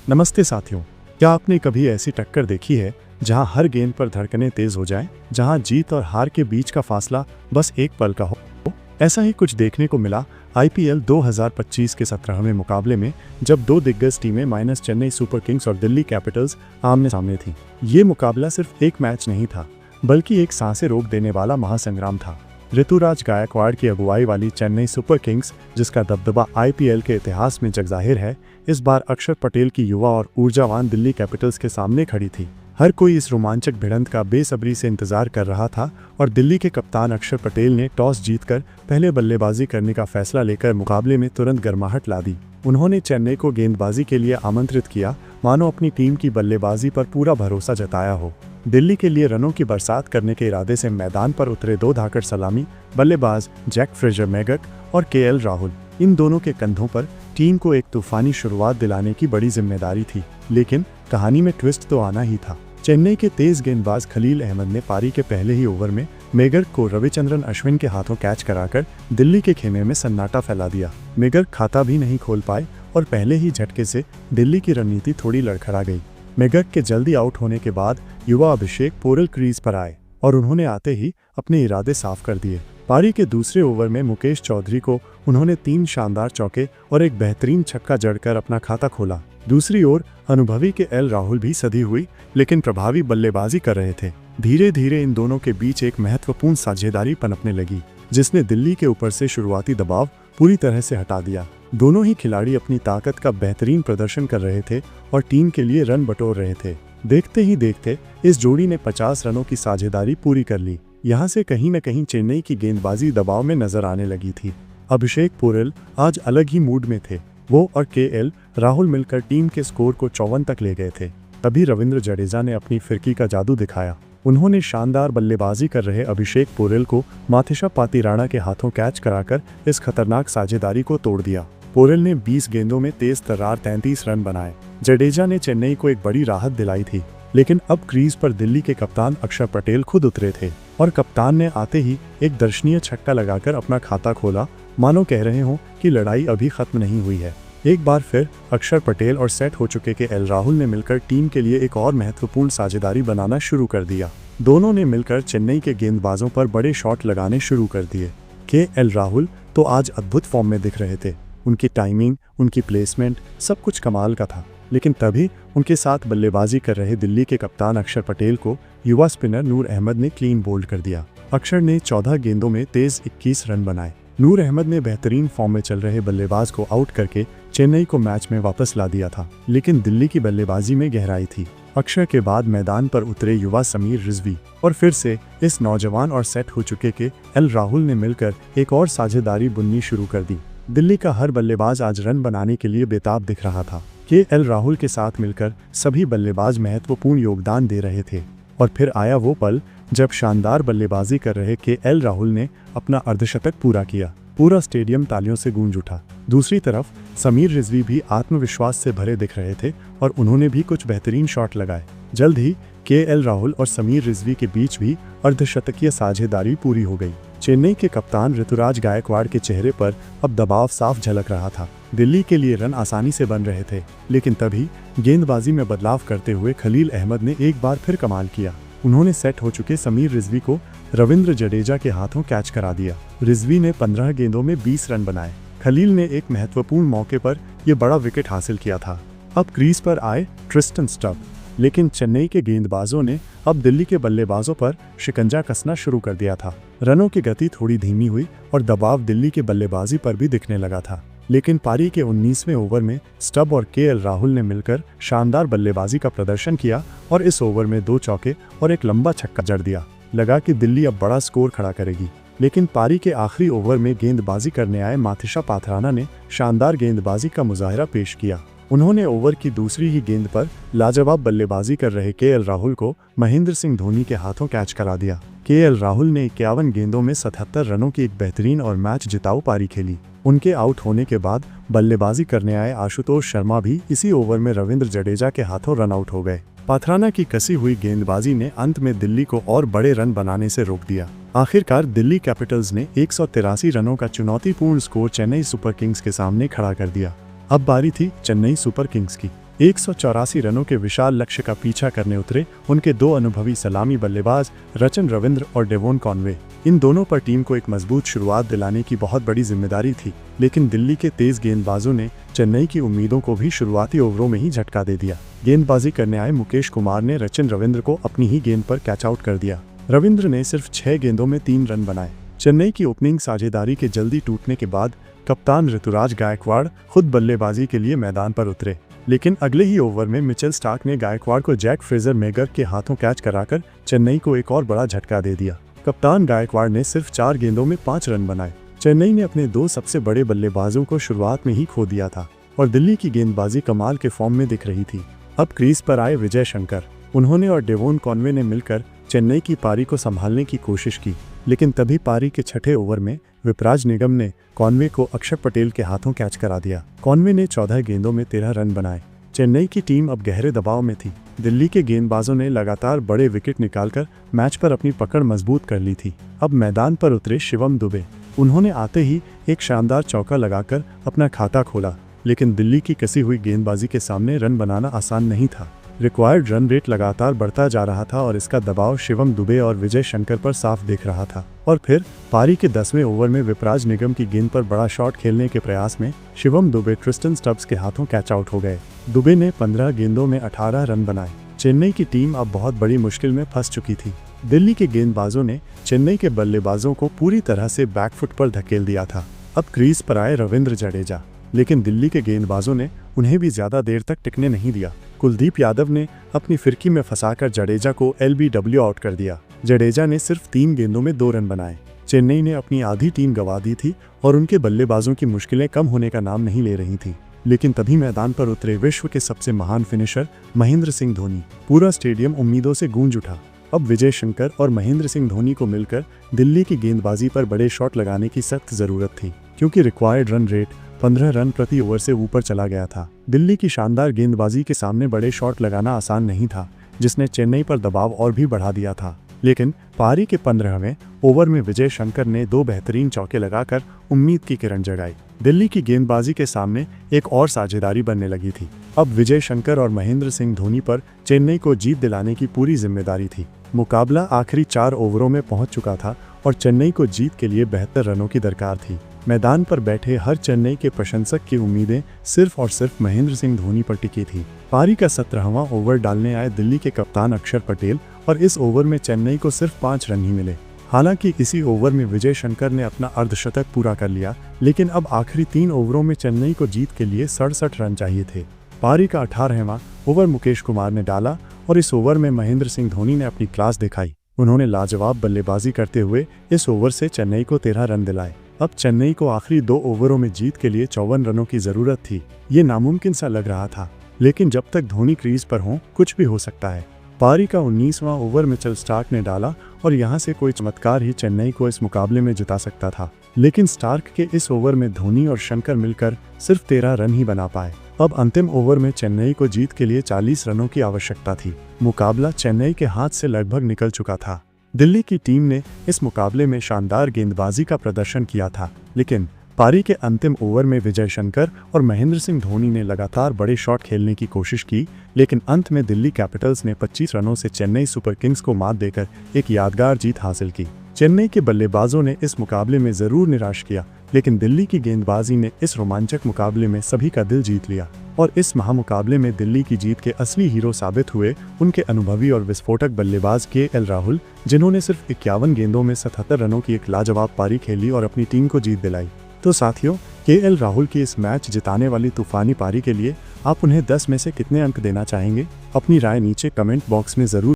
नमस्ते साथियों, क्या आपने कभी ऐसी टक्कर देखी है जहां हर गेंद पर धड़कनें तेज हो जाएं, जहां जीत और हार के बीच का फासला बस एक पल का हो? ऐसा ही कुछ देखने को मिला आईपीएल 2025 के 17वें मुकाबले में, जब दो दिग्गज टीमें माइनस चेन्नई सुपर किंग्स और दिल्ली कैपिटल्स आमने सामने थीं। ये मुकाबला सिर्फ एक मैच नहीं था, बल्कि एक सांसें रोक देने वाला महासंग्राम था। ऋतुराज गायकवाड़ की अगुवाई वाली चेन्नई सुपर किंग्स, जिसका दबदबा आईपीएल के इतिहास में जगजाहिर है, इस बार अक्षर पटेल की युवा और ऊर्जावान दिल्ली कैपिटल्स के सामने खड़ी थी। हर कोई इस रोमांचक भिड़ंत का बेसब्री से इंतजार कर रहा था और दिल्ली के कप्तान अक्षर पटेल ने टॉस जीतकर पहले बल्लेबाजी करने का फैसला लेकर मुकाबले में तुरंत गर्माहट ला दी। उन्होंने चेन्नई को गेंदबाजी के लिए आमंत्रित किया, मानो अपनी टीम की बल्लेबाजी पर पूरा भरोसा जताया हो। दिल्ली के लिए रनों की बरसात करने के इरादे से मैदान पर उतरे दो धाकड़ सलामी बल्लेबाज जैक फ्रेजर मैगक और केएल राहुल। इन दोनों के कंधों पर टीम को एक तूफानी शुरुआत दिलाने की बड़ी जिम्मेदारी थी, लेकिन कहानी में ट्विस्ट तो आना ही था। चेन्नई के तेज गेंदबाज खलील अहमद ने पारी के पहले ही ओवर में मैगक को रविचंद्रन अश्विन के हाथों कैच कराकर दिल्ली के खेमे में सन्नाटा फैला दिया। मैगक खाता भी नहीं खोल पाए और पहले ही झटके से दिल्ली की रणनीति थोड़ी लड़खड़ा गई। मैगक के जल्दी आउट होने के बाद युवा अभिषेक पोरल क्रीज पर आए और उन्होंने आते ही अपने इरादे साफ कर दिए। पारी के दूसरे ओवर में मुकेश चौधरी को उन्होंने 3 शानदार चौके और एक बेहतरीन छक्का जड़कर अपना खाता खोला। दूसरी ओर अनुभवी के एल राहुल भी सधी हुई, लेकिन प्रभावी बल्लेबाजी कर रहे थे। धीरे धीरे इन दोनों के बीच एक महत्वपूर्ण साझेदारी पनपने लगी, जिसने दिल्ली के ऊपर से शुरुआती दबाव पूरी तरह से हटा दिया। दोनों ही खिलाड़ी अपनी ताकत का बेहतरीन प्रदर्शन कर रहे थे और टीम के लिए रन बटोर रहे थे। देखते ही देखते इस जोड़ी ने 50 रनों की साझेदारी पूरी कर ली। यहाँ से कहीं न कहीं चेन्नई की गेंदबाजी दबाव में नजर आने लगी थी। अभिषेक पोरल आज अलग ही मूड में थे। वो और केएल राहुल मिलकर टीम के स्कोर को 54 तक ले गए थे। तभी रविंद्र जडेजा ने अपनी फिरकी का जादू दिखाया। उन्होंने शानदार बल्लेबाजी कर रहे अभिषेक पोरल को माथिशा पातिराणा के हाथों कैच कराकर इस खतरनाक साझेदारी को तोड़ दिया। पोरल ने 20 गेंदों में तेज तर्रार 33 रन बनाए। जडेजा ने चेन्नई को एक बड़ी राहत दिलाई थी, लेकिन अब क्रीज पर दिल्ली के कप्तान अक्षर पटेल खुद उतरे थे और कप्तान ने आते ही एक दर्शनीय छक्का लगाकर अपना खाता खोला, मानो कह रहे हों कि लड़ाई अभी खत्म नहीं हुई है। एक बार फिर अक्षर पटेल और सेट हो चुके के एल राहुल ने मिलकर टीम के लिए एक और महत्वपूर्ण साझेदारी बनाना शुरू कर दिया। दोनों ने मिलकर चेन्नई के गेंदबाजों पर बड़े शॉट लगाने शुरू कर दिए। के एल राहुल तो आज अद्भुत फॉर्म में दिख रहे थे। उनकी टाइमिंग, उनकी प्लेसमेंट, सब कुछ कमाल का था। लेकिन तभी उनके साथ बल्लेबाजी कर रहे दिल्ली के कप्तान अक्षर पटेल को युवा स्पिनर नूर अहमद ने क्लीन बोल्ड कर दिया। अक्षर ने 14 गेंदों में तेज 21 रन बनाए। नूर अहमद ने बेहतरीन फॉर्म में चल रहे बल्लेबाज को आउट करके चेन्नई को मैच में वापस ला दिया था, लेकिन दिल्ली की बल्लेबाजी में गहराई थी। अक्षर के बाद मैदान पर उतरे युवा समीर रिजवी और फिर से इस नौजवान और सेट हो चुके के एल राहुल ने मिलकर एक और साझेदारी बुननी शुरू कर दी। दिल्ली का हर बल्लेबाज आज रन बनाने के लिए बेताब दिख रहा था। के एल राहुल के साथ मिलकर सभी बल्लेबाज महत्वपूर्ण योगदान दे रहे थे और फिर आया वो पल जब शानदार बल्लेबाजी कर रहे के एल राहुल ने अपना अर्धशतक पूरा किया। पूरा स्टेडियम तालियों से गूंज उठा। दूसरी तरफ समीर रिजवी भी आत्मविश्वास से भरे दिख रहे थे और उन्होंने भी कुछ बेहतरीन शॉट लगाए। जल्द ही के एल राहुल और समीर रिजवी के बीच भी अर्धशतकीय साझेदारी पूरी हो गई। चेन्नई के कप्तान ऋतुराज गायकवाड़ के चेहरे पर अब दबाव साफ झलक रहा था। दिल्ली के लिए रन आसानी से बन रहे थे, लेकिन तभी गेंदबाजी में बदलाव करते हुए खलील अहमद ने एक बार फिर कमाल किया। उन्होंने सेट हो चुके समीर रिजवी को रविंद्र जडेजा के हाथों कैच करा दिया। रिजवी ने 15 गेंदों में 20 रन बनाए। खलील ने एक महत्वपूर्ण मौके पर यह बड़ा विकेट हासिल किया था। अब क्रीज पर आए ट्रिस्टन स्टब, लेकिन चेन्नई के गेंदबाजों ने अब दिल्ली के बल्लेबाजों पर शिकंजा कसना शुरू कर दिया था। रनों की गति थोड़ी धीमी हुई और दबाव दिल्ली के बल्लेबाजी पर भी दिखने लगा था, लेकिन पारी के 19वें ओवर में स्टब और केएल राहुल ने मिलकर शानदार बल्लेबाजी का प्रदर्शन किया और इस ओवर में 2 चौके और एक लंबा छक्का जड़ दिया। लगा कि दिल्ली अब बड़ा स्कोर खड़ा करेगी, लेकिन पारी के आखिरी ओवर में गेंदबाजी करने आए माथिशा पातिराणा ने शानदार गेंदबाजी का मुजाहिरा पेश किया। उन्होंने ओवर की दूसरी ही गेंद पर लाजवाब बल्लेबाजी कर रहे केएल राहुल को महेंद्र सिंह धोनी के हाथों कैच करा दिया। केएल राहुल ने 51 गेंदों में 77 रनों की एक बेहतरीन और मैच जिताऊ पारी खेली। उनके आउट होने के बाद बल्लेबाजी करने आए आशुतोष शर्मा भी इसी ओवर में रविंद्र जडेजा के हाथों रन आउट हो गए। पातिराणा की कसी हुई गेंदबाजी ने अंत में दिल्ली को और बड़े रन बनाने से रोक दिया। आखिरकार दिल्ली कैपिटल्स ने 183 रनों का चुनौतीपूर्ण स्कोर चेन्नई सुपर किंग्स के सामने खड़ा कर दिया। अब बारी थी चेन्नई सुपर किंग्स की। 184 रनों के विशाल लक्ष्य का पीछा करने उतरे उनके दो अनुभवी सलामी बल्लेबाज रचन रविंद्र और डेवोन कॉनवे। इन दोनों पर टीम को एक मजबूत शुरुआत दिलाने की बहुत बड़ी जिम्मेदारी थी, लेकिन दिल्ली के तेज गेंदबाजों ने चेन्नई की उम्मीदों को भी शुरुआती ओवरों में ही झटका दे दिया। गेंदबाजी करने आए मुकेश कुमार ने रचन रविंद्र को अपनी ही गेंद पर कैच आउट कर दिया। रविंद्र ने सिर्फ 6 गेंदों में 3 रन बनाए। चेन्नई की ओपनिंग साझेदारी के जल्दी टूटने के बाद कप्तान ऋतुराज गायकवाड़ खुद बल्लेबाजी के लिए मैदान पर उतरे, लेकिन अगले ही ओवर में मिचेल स्टार्क ने गायकवाड़ को जैक फ्रेजर मेगर के हाथों कैच कराकर चेन्नई को एक और बड़ा झटका दे दिया। कप्तान गायकवाड़ ने सिर्फ 4 गेंदों में 5 रन बनाए। चेन्नई ने अपने 2 सबसे बड़े बल्लेबाजों को शुरुआत में ही खो दिया था और दिल्ली की गेंदबाजी कमाल के फॉर्म में दिख रही थी। अब क्रीज पर आए विजय शंकर। उन्होंने और डेवोन कॉनवे ने मिलकर चेन्नई की पारी को संभालने की कोशिश की, लेकिन तभी पारी के छठे ओवर में विपराज निगम ने कॉनवे को अक्षर पटेल के हाथों कैच करा दिया। कॉनवे ने 14 गेंदों में 13 रन बनाए। चेन्नई की टीम अब गहरे दबाव में थी। दिल्ली के गेंदबाजों ने लगातार बड़े विकेट निकालकर मैच पर अपनी पकड़ मजबूत कर ली थी। अब मैदान पर उतरे शिवम दुबे। उन्होंने आते ही एक शानदार चौका लगाकर अपना खाता खोला, लेकिन दिल्ली की कसी हुई गेंदबाजी के सामने रन बनाना आसान नहीं था। रिक्वायर्ड रन रेट लगातार बढ़ता जा रहा था और इसका दबाव शिवम दुबे और विजय शंकर पर साफ दिख रहा था। और फिर पारी के 10वें ओवर में विपराज निगम की गेंद पर बड़ा शॉट खेलने के प्रयास में शिवम दुबे ट्रिस्टन स्टब्स के हाथों कैच आउट हो गए। दुबे ने 15 गेंदों में 18 रन बनाए। चेन्नई की टीम अब बहुत बड़ी मुश्किल में फंस चुकी थी। दिल्ली के गेंदबाजों ने चेन्नई के बल्लेबाजों को पूरी तरह से बैकफुट पर धकेल दिया था। अब क्रीज पर आए रविंद्र जडेजा, लेकिन दिल्ली के गेंदबाजों ने उन्हें भी ज्यादा देर तक टिकने नहीं दिया। कुलदीप यादव ने अपनी फिरकी में फंसाकर जडेजा को LBW आउट कर दिया। जडेजा ने सिर्फ 3 गेंदों में 2 रन बनाए। चेन्नई ने अपनी आधी टीम गंवा दी थी और उनके बल्लेबाजों की मुश्किलें कम होने का नाम नहीं ले रही थी। लेकिन तभी मैदान पर उतरे विश्व के सबसे महान फिनिशर महेंद्र सिंह धोनी। पूरा स्टेडियम उम्मीदों से गूंज उठा। अब विजय शंकर और महेंद्र सिंह धोनी को मिलकर दिल्ली की गेंदबाजी पर बड़े शॉट लगाने की सख्त जरूरत थी, क्योंकि रिक्वायर्ड रन रेट 15 रन प्रति ओवर से ऊपर चला गया था। दिल्ली की शानदार गेंदबाजी के सामने बड़े शॉट लगाना आसान नहीं था, जिसने चेन्नई पर दबाव और भी बढ़ा दिया था। लेकिन पारी के 15वें ओवर में विजय शंकर ने 2 बेहतरीन चौके लगाकर उम्मीद की किरण जगाई। दिल्ली की गेंदबाजी के सामने एक और साझेदारी बनने लगी थी। अब विजय शंकर और महेंद्र सिंह धोनी पर चेन्नई को जीत दिलाने की पूरी जिम्मेदारी थी। मुकाबला आखिरी 4 ओवरों में पहुंच चुका था और चेन्नई को जीत के लिए बेहतर रनों की दरकार थी। मैदान पर बैठे हर चेन्नई के प्रशंसक की उम्मीदें सिर्फ और सिर्फ महेंद्र सिंह धोनी पर टिकी थी। पारी का 17वां ओवर डालने आए दिल्ली के कप्तान अक्षर पटेल और इस ओवर में चेन्नई को सिर्फ 5 रन ही मिले। हालांकि इसी ओवर में विजय शंकर ने अपना अर्धशतक पूरा कर लिया, लेकिन अब आखिरी 3 ओवरों में चेन्नई को जीत के लिए 67 रन चाहिए थे। पारी का 18वां ओवर मुकेश कुमार ने डाला और इस ओवर में महेंद्र सिंह धोनी ने अपनी क्लास दिखाई। उन्होंने लाजवाब बल्लेबाजी करते हुए इस ओवर से चेन्नई को 13 रन दिलाए। अब चेन्नई को आखिरी 2 ओवरों में जीत के लिए 54 रनों की जरूरत थी। ये नामुमकिन सा लग रहा था, लेकिन जब तक धोनी क्रीज पर हों कुछ भी हो सकता है। पारी का 19वां ओवर मिचेल स्टार्क ने डाला और यहां से कोई चमत्कार ही चेन्नई को इस मुकाबले में जिता सकता था, लेकिन स्टार्क के इस ओवर में धोनी और शंकर मिलकर सिर्फ 13 रन ही बना पाए। अब अंतिम ओवर में चेन्नई को जीत के लिए 40 रनों की आवश्यकता थी। मुकाबला चेन्नई के हाथ से लगभग निकल चुका था। दिल्ली की टीम ने इस मुकाबले में शानदार गेंदबाजी का प्रदर्शन किया था, लेकिन पारी के अंतिम ओवर में विजय शंकर और महेंद्र सिंह धोनी ने लगातार बड़े शॉट खेलने की कोशिश की, लेकिन अंत में दिल्ली कैपिटल्स ने 25 रनों से चेन्नई सुपर किंग्स को मात देकर एक यादगार जीत हासिल की। चेन्नई के बल्लेबाजों ने इस मुकाबले में जरूर निराश किया, लेकिन दिल्ली की गेंदबाजी ने इस रोमांचक मुकाबले में सभी का दिल जीत लिया और इस महामुकाबले में दिल्ली की जीत के असली हीरो साबित हुए उनके अनुभवी और विस्फोटक बल्लेबाज KL राहुल, जिन्होंने सिर्फ 51 गेंदों में 77 रनों की एक लाजवाब पारी खेली और अपनी टीम को जीत दिलाई। तो साथियों, KL राहुल की इस मैच जिताने वाली तूफानी पारी के लिए आप उन्हें 10 में से कितने अंक देना चाहेंगे? अपनी राय नीचे कमेंट बॉक्स में जरूर